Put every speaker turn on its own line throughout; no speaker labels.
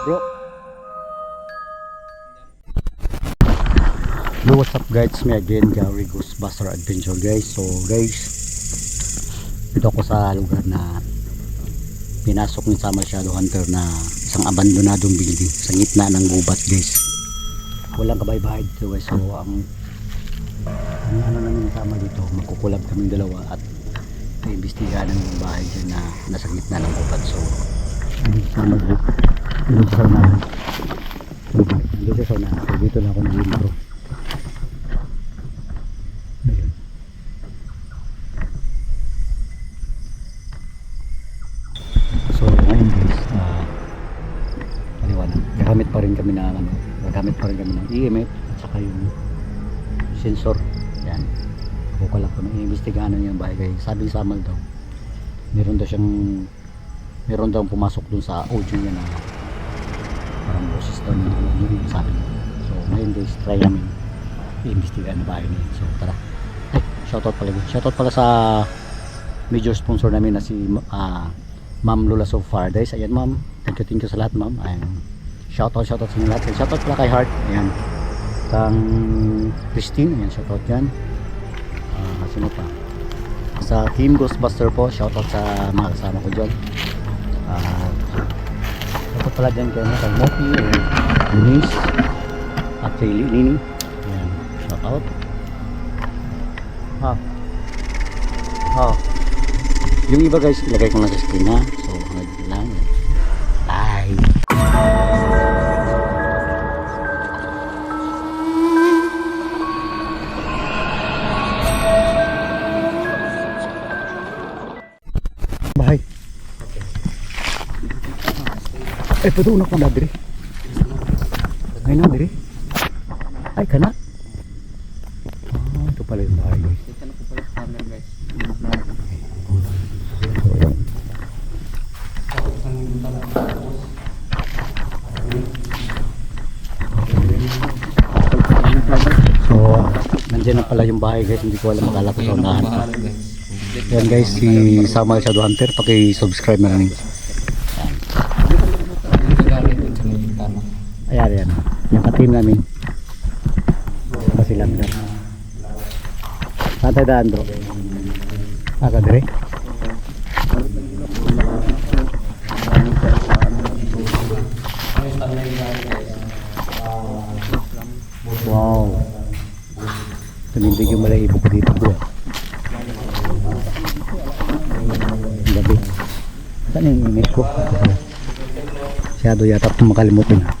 Bro. Hello, what's up guys? Me again, Gary Ghostbuster Adventure guys. So guys, dito ako sa lugar na pinasok ni Sama Shadow Hunter na isang abandonadong building sa gitna ng gubat guys. Walang kabay-bahay dito guys. So ang ano namin sama dito, magkukulab kaming dalawa at iimbestigahan ng bahay dyan na nasa gitna ng gubat. So sama dito, inubahan namin dito sa una. So dito na ako nag-intro. So ngayon guys, paliwanag, gagamit pa rin kami ng EMF at saka yung sensor. Yan, kukulab kami, iimbestigahan na yung bahay guys. Sabi sa Samal daw, meron daw pumasok dun sa audio niya na parang boses daw na yung sabi niya. So ngayon guys, try namin i-investigahan na bahay niya. So tara. Ay, shoutout pala sa major sponsor namin na si Ma'am Lola So Paradise. Ayan ma'am, thank you sa lahat ma'am. Ayan, shoutout sa inyo lahat. Shoutout pala kay Heart. Ayan, kang Christine. Ayan, shoutout yan. Sino pa? Sa Team Ghostbuster po, shoutout sa mga kasama ko dyan. Shoutout pala dyan kay Moki, Denise at kay Nini. Ayan, shoutout. Yung iba guys, ilagay ko na sa screen ha. So hanggang lang. Bye. Bye. Eh, patunak mo na diri. Ay na diri. Ay kana. Ito pala yung bahay guys.
Ito na po pala camera guys.
So, nandiyan na pala yung bahay guys. Hindi ko alam, akala ko sa unahan. Yan guys, si Sama Shadow Hunter, paki-subscribe na rin. Ayan, ayan. Yung ka-team namin. Kasi lang dyan. Saan tayo daan bro? Kadire? Wow. Tumindig yung malay ibo ko dito bro. Gabi. Saan yung image ko? Shadow yata kung makalimutin ha.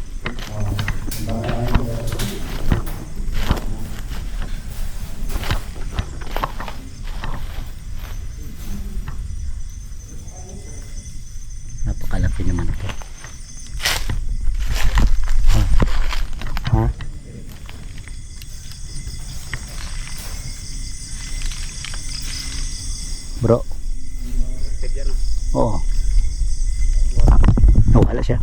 Napakalaki naman ito. Ha? Bro. Oo. Nawala siya.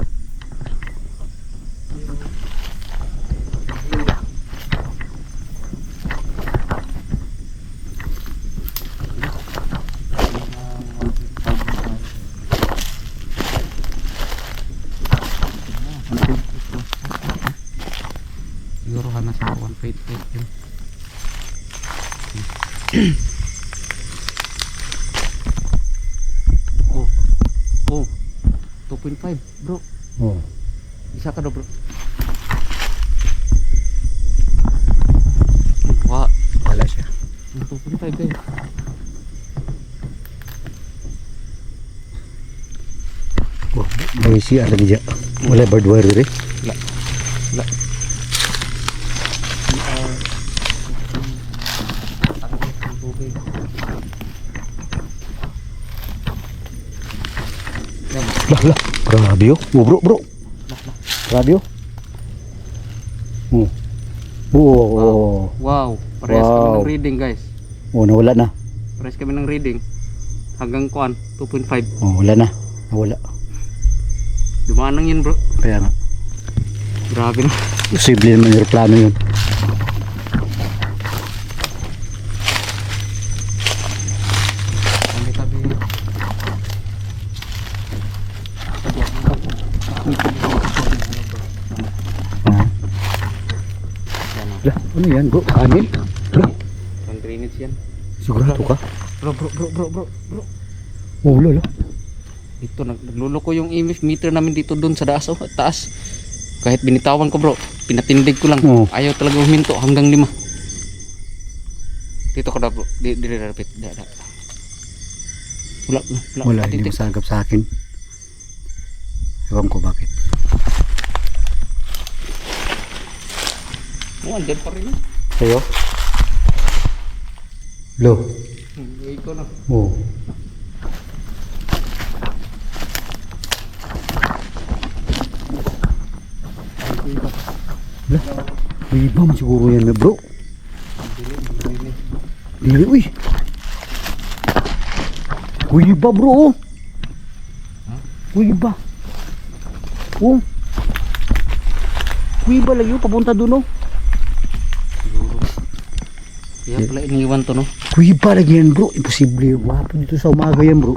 Siguro ka na sa 1.8 yun. Oh 2.5 bro.
Oo.
Isa ka daw bro.
Wala siya.
2.5 guys.
Oh, may siya lagi dyan. Wala bird wire rin.
Wala.
Lah. Grabe yun. Oh bro. Grabe yun.
Wow. Parehas kami ng reading guys.
Oh, nawala na.
Parehas kami ng reading. Hanggang 2.5.
Oh, wala na. Nawala.
Dumaan lang yun bro.
Kaya nga.
Grabe na.
Posible naman yung plano yun.
Tabi.
Ano yan bro? Kanin? Bro,
Ang drainage yan.
sigurado ka?
Bro.
Oh, lolo.
Dito, nagluloko yung image meter namin dito doon sa taas, taas. Kahit binitawan ko bro, pinatindig ko lang.
Oo.
Ayaw talaga huminto hanggang 5. Dito ko na bro, dire rapid.
Wala, hindi masagap sa akin. Ewan ko bakit.
Oh, andyan pa rin.
Sa'yo? Lo.
Ikaw na.
Oh. Lah, iba mo siguro yan na bro. Dili, uy. Uy, iba bro. Uy, iba. Oh. Uy, iba layo, papunta dun oh.
Siguro. Kaya pala iniwan to no.
Uy, iba lagi yan bro. Imposible. Wapo dito sa umaga yan bro.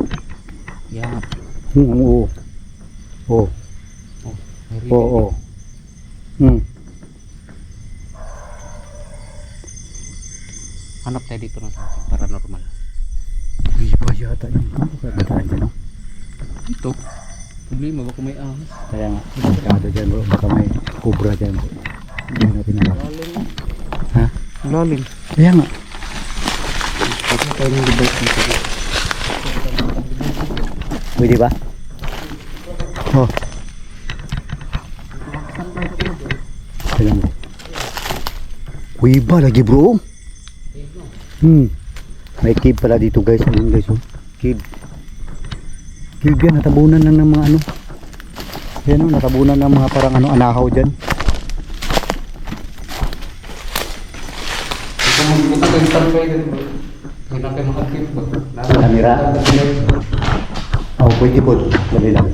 Yan.
Oo. Oo. Oo. Hmm.
Hanap tayo dito ng paranormal.
Uy, iba yata yan bro. Bataan dyan oh.
Ito. Problema baka may ahas.
Kaya nga, delikado dyan bro. Baka may cobra dyan bro. Hindi natin alam.
Lalim.
Ha?
Lalim.
Kaya nga.
Ito tayo ng device dito.
Pwede ba? Oh. Kaya nga. Uy, iba lagi bro. May cave pala dito guys. Ayun guys oh. Cave. Cave yan. Natabunan lang ng mga ano. Yan oh. Natabunan ng mga parang ano anahaw dyan.
Ito magbuka kayo sa pwede bro. Hindi na kayo makakip ba?
Kamera. Oh, pwede po. Dali lang.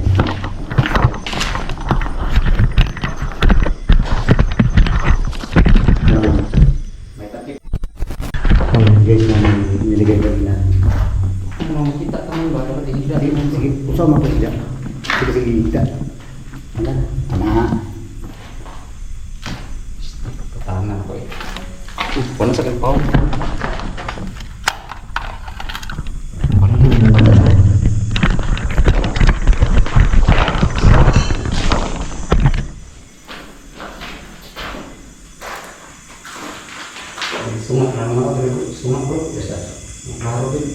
May takip.
Ayun guys na niligay ko na.
Kung makita ka man ba? Dapat ihila rin mo.
Sige, usama ko siya. Sige, sige, hita. Ano? Tama.
Tahanan ko eh. Wala sa kampaw. Sungat na mga bro. Sungat bro. Basta. Maklaro din.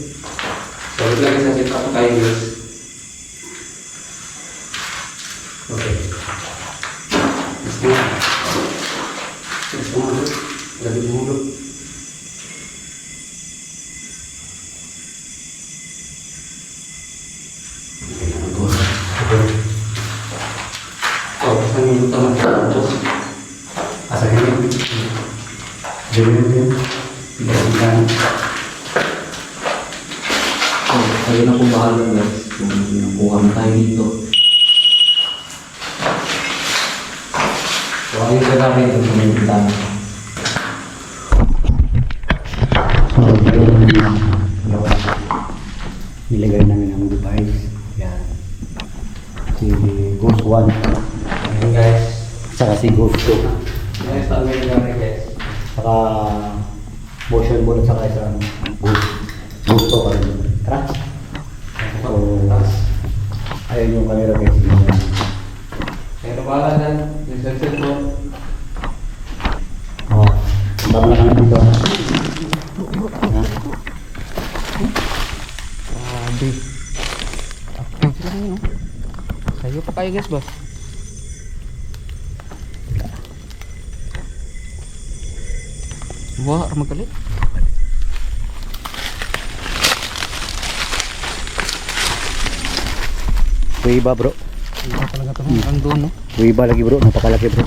Solid lagi sa setup kayo guys. Okay. Sungat. Sungat bro. Lagi dulu. Oh, pesan yang utama terus.
Asalnya ini. Jadi tidak bukan.
Oh, kaya na kung bahala guys. Kung nakuha mo tayo dito. So, ayun ka na rin yung mga
Nilagay namin ang device. Yan. Si Ghost 1.
Ayun guys.
Saka si Ghost 2.
Guys, tama yung gari guys.
Saka motion board saka isang Ghost 2 pa rin. Tara. So, ayun yung camera guys.
Pero bahala dyan. Yung sunset ko.
Oh, tama na kami dito. Ha?
Grabe. Akting sila ngayon, no? Sayo pa kayo guys ba? Wah, magalit.
Kuiba bro.
Iba talaga ito. Hanggang doon, no?
Kuiba lagi bro. Napakalaki bro.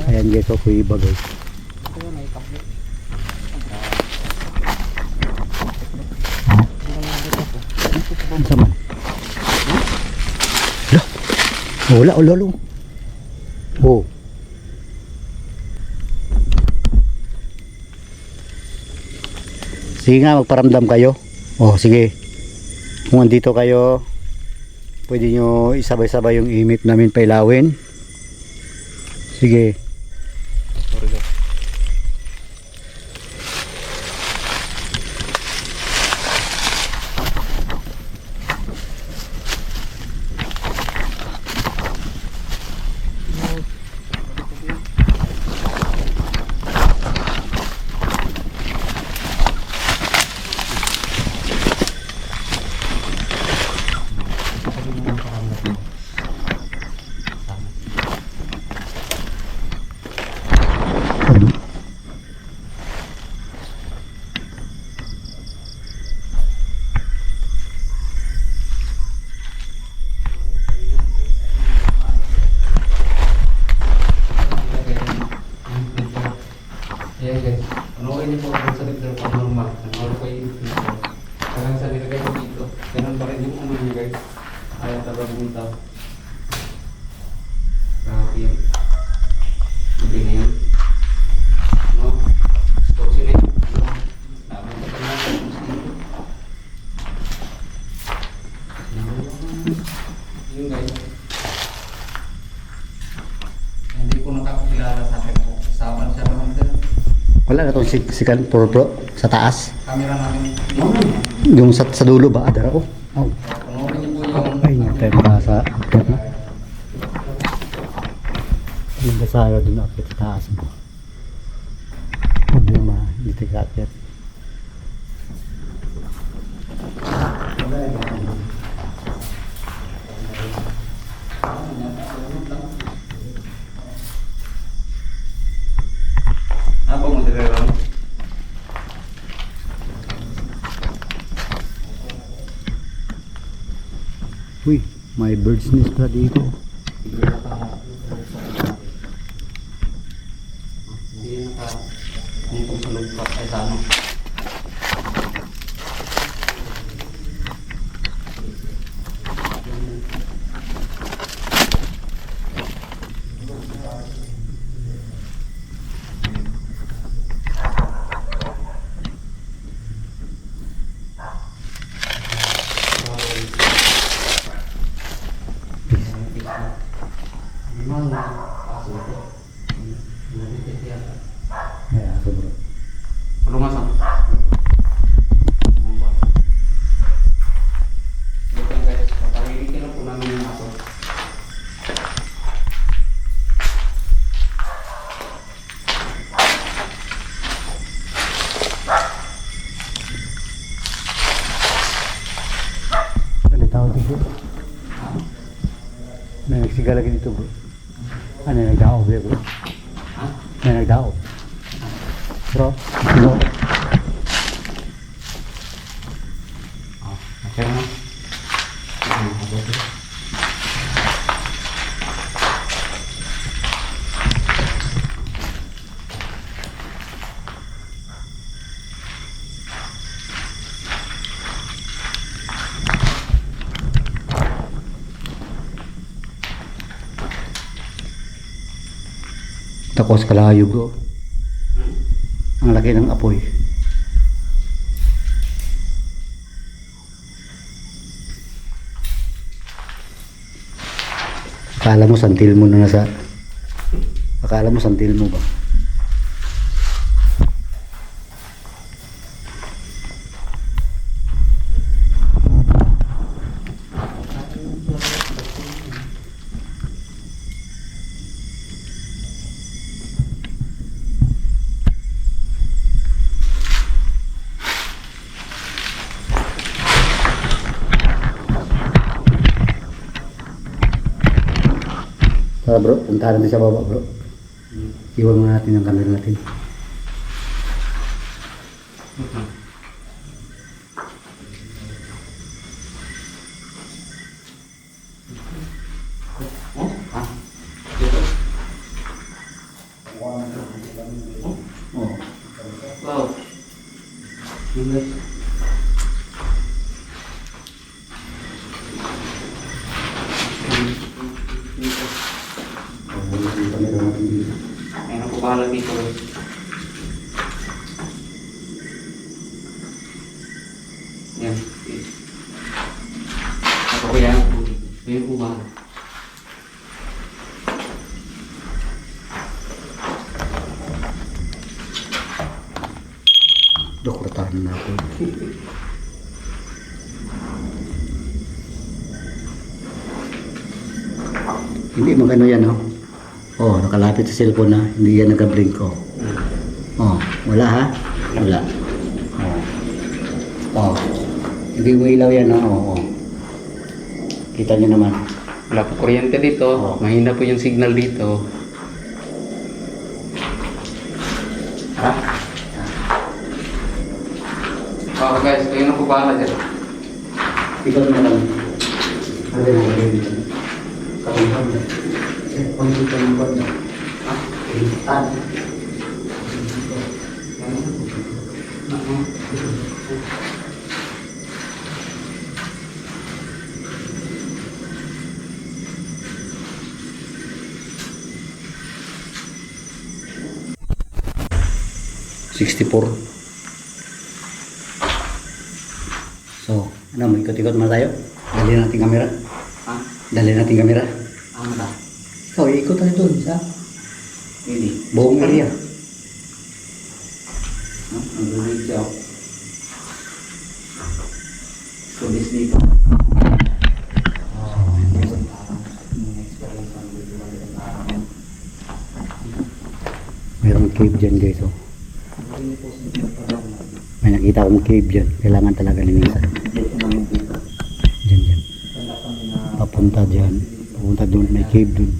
Ayan guys. So kuiba guys.
Ito yun, may kahit.
Ano sa man? Wala. Wala. Oh. Sige nga, magparamdam kayo. Oh, sige. Kung andito kayo, pwede nyo isabay-sabay yung imit namin pailawin. Sige.
Sorry guys. para pumunta. Grabe yan. Hindi na yan. No? Torsin eh. No? Napunta pa na. Yun guys. Hindi ko nakakilala sa akin po. Saban siya naman din.
Wala na itong sikan pro sa taas.
Camera namin.
Yung sa dulo ba? Adara ko. Oh.
Panoorin niyo po yung...
Ay, tayo sa update na. Yung basaya dun update sa taas mo. Problema, hindi tayo update.
Apa mo tirerang?
Uy, may bird's nest pala dito.
Hindi naka... Nitong sa lugpat ay sa ano.
Ay, aso bro.
Ano nga sa? Ito guys, papahilikin lang po namin yung aso.
Ano tawag dito? May nagsiga lagi dito bro. Ano yung nagdao bro?
Ha?
May nagdao. Bro, ano?
Okay na.
Takos kalayo bro. Ang laki ng apoy. Akala mo santil mo na nasa... Akala mo santil mo ba? Tara bro, puntahan natin sa baba bro. Iwan mo natin ang camera natin.
Oh? Ha? Dito?
Oh.
Wow. Yun guys. Dito. Ayun ako bahala dito guys. Yan. Ako ko yan. Ayun ko bahala.
Dokurtahan na natin. Hindi magano yan oh. Oh, nakalapit sa cellphone na. Hindi yan nagka-blink oh. Oh, wala ha? Wala. Oh. Oh. Hindi mo ilaw yan oh. Oh. Kita nyo naman.
Wala po kuryente dito.
Oh.
Mahina po yung signal dito. Ha? Oh guys, ayun ako bahala dyan.
Ikaw na lang. Ano yung mga dito? Kapuntan na. Pagpuntan ng banda.
Ha?
Pagpuntan. 64. So, ano, may ikot-ikot muna tayo. Dali natin kamera.
Ha?
Dali natin kamera.
Ano ba?
Ikaw, ikot tayo doon sa
Hindi.
buong area.
Ang video. So, this dito.
Merong cave dyan guys. Oh. May nakita akong cave dyan. Kailangan talaga linisan. Dyan. Papunta dyan. Papunta doon. May cave doon.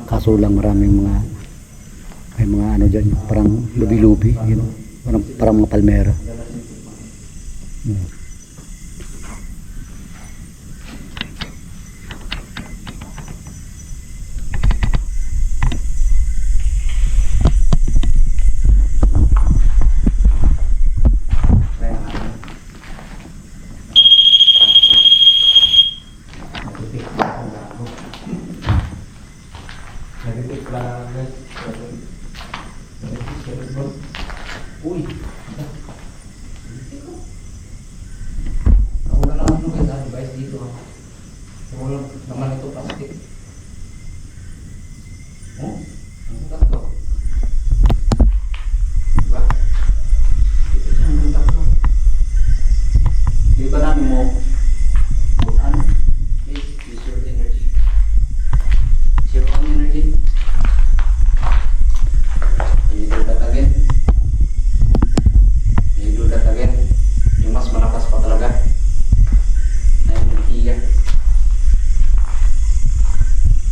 Kaso lang maraming mga may mga ano dyan. Parang lubi-lubi. Yun. Parang mga palmera.
Uy. Wala lang ano guys, advice dito. Wala naman ito plastic. Oh? Ang tatlo. Diba? Ito siya ang tatlo. Di ba namin mo ano? Please use your energy. Zero on energy. Can you do that again? Can you do that again? Yung mas malakas pa talaga. Na yung iya.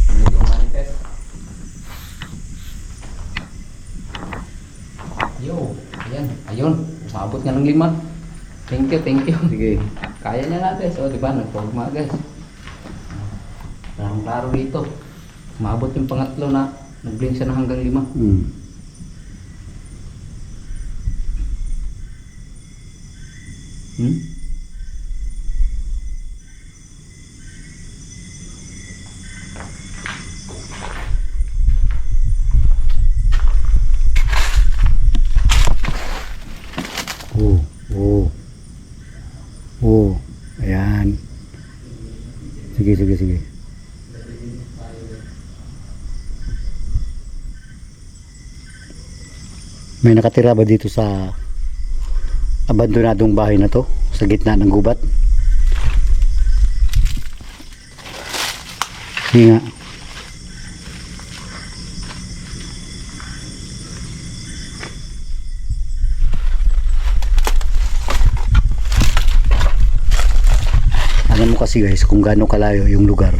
Can you do manifest? Yo, ayan, ayun. Umabot nga ng 5. Thank you.
Sige.
Kaya niya nga guys. O diba, nagpagma guys. Parang klaro dito. Umabot yung pangatlo na nag-blink siya na hanggang 5.
Ayan. Sige. May nakatira ba dito sa abandonadong bahay na to? Sa gitna ng gubat? Hindi nga. Alam mo kasi guys kung gaano kalayo yung lugar,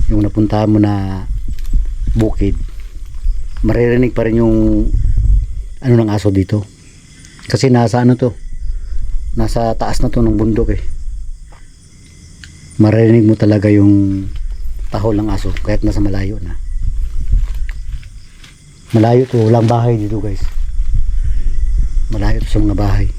yung napuntahan mo na bukid, maririnig pa rin yung ano ng aso dito kasi nasa ano to, nasa taas na to ng bundok eh. Maririnig mo talaga yung tahol ng aso kahit nasa malayo na. Malayo to, walang bahay dito guys, malayo to sa mga bahay.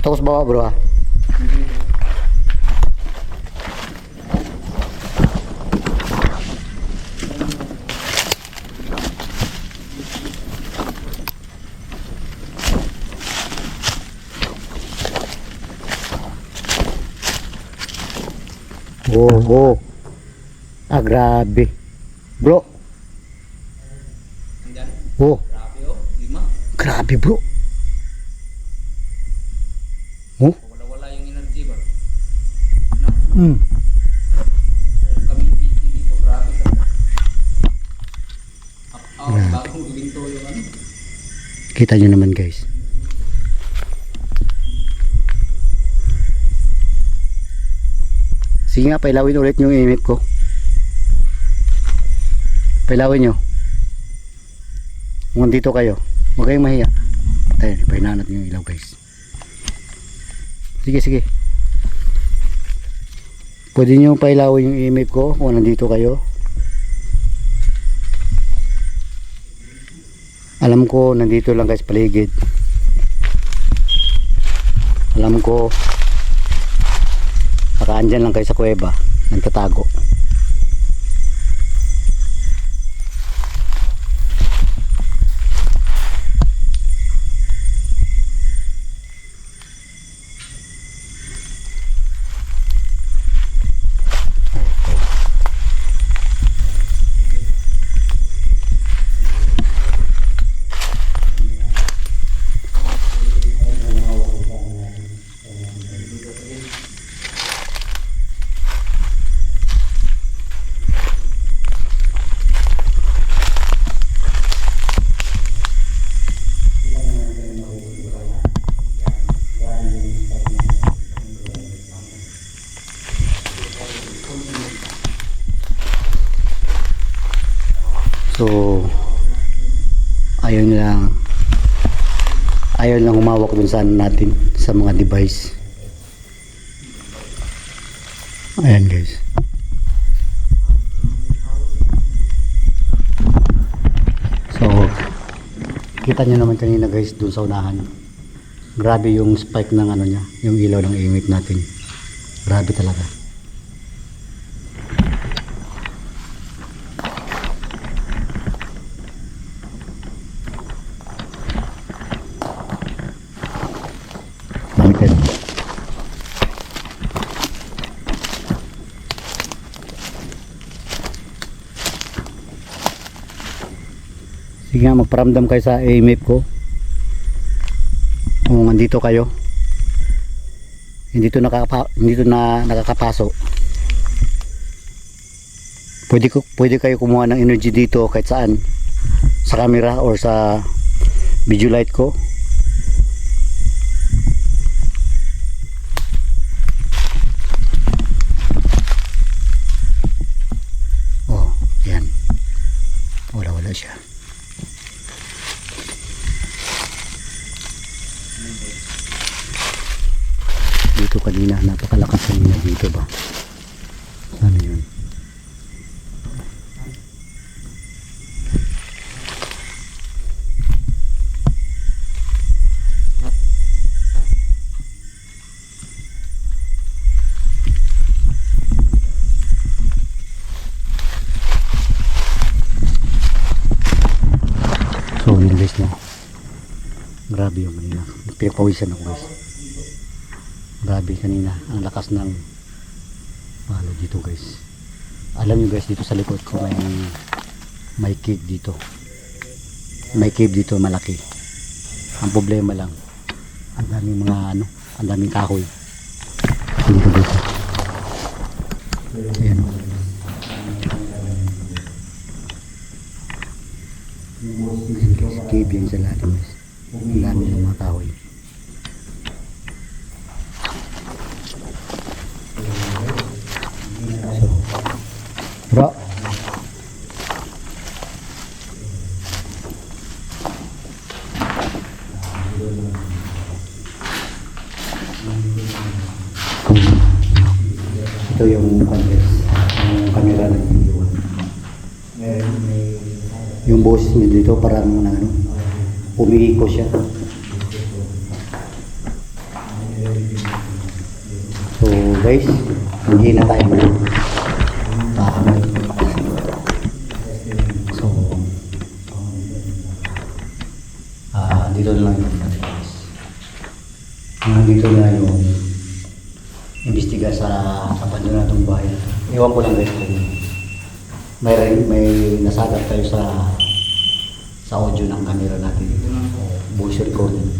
Tapos bawa bro ha. Oh. Grabe. Bro. Oh.
Grabe oh, 5.
Grabe bro. Oh.
Wala yung energy ba?
Mm.
Kami dito, grabe ka.
Kita nyo naman guys. Sige nga, pailawin ulit yung EMF ko. Pailawin nyo. Kung dito kayo, huwag kayong mahiya. Ayun, ipahinaan natin yung ilaw guys. Sige, sige. Pwede nyo pailawin yung EMF ko kung nandito kayo. Alam ko, nandito lang guys paligid. Alam ko, baka andyan lang kayo sa kuweba, nagtatago. So ayaw lang humawak dun sa natin sa mga device. Ayan guys. So kita nyo naman kanina guys dun sa unahan. Grabe yung spike ng ano niya, yung ilaw ng image natin. Grabe talaga. Balikan. Sige nga, magparamdam kayo sa EMF ko. Kung andito kayo, hindi to na nakakapaso. Pwede kayo kumuha ng energy dito kahit saan, sa camera or sa video light ko. Oh, yan. Wala siya. Dito kanina, napakalakas kanina dito ba? Ano yun? So yun guys na. Grabe yung kanina. Pinapawisan ako guys. Grabe kanina ang lakas ng palo dito guys. Alam nyo guys, dito sa likod ko may cave dito. May cave dito malaki. Ang problema lang, ang daming ang daming kahoy dito dito. Ayan. Ayan guys, cave yan sa lahat guys. Ang dami ng mga kahoy. Bro. Ito yung camera ng video. Yung boses niya dito parang umiiko siya. So guys, hindi na tayo dito na lang yung dito na yung imbestiga sa abandonadong bahay. Iwan ko lang guys kung may nasagap tayo sa audio ng camera natin, voice recording.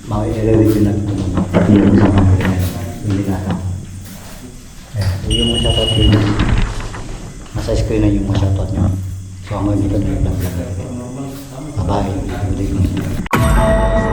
I-review natin yung sa camera hindi nata. Yung mga shoutout yun, nasa screen na yung mga shoutout nyo. So hanggang dito na yung vlog. bahay. Bili ko.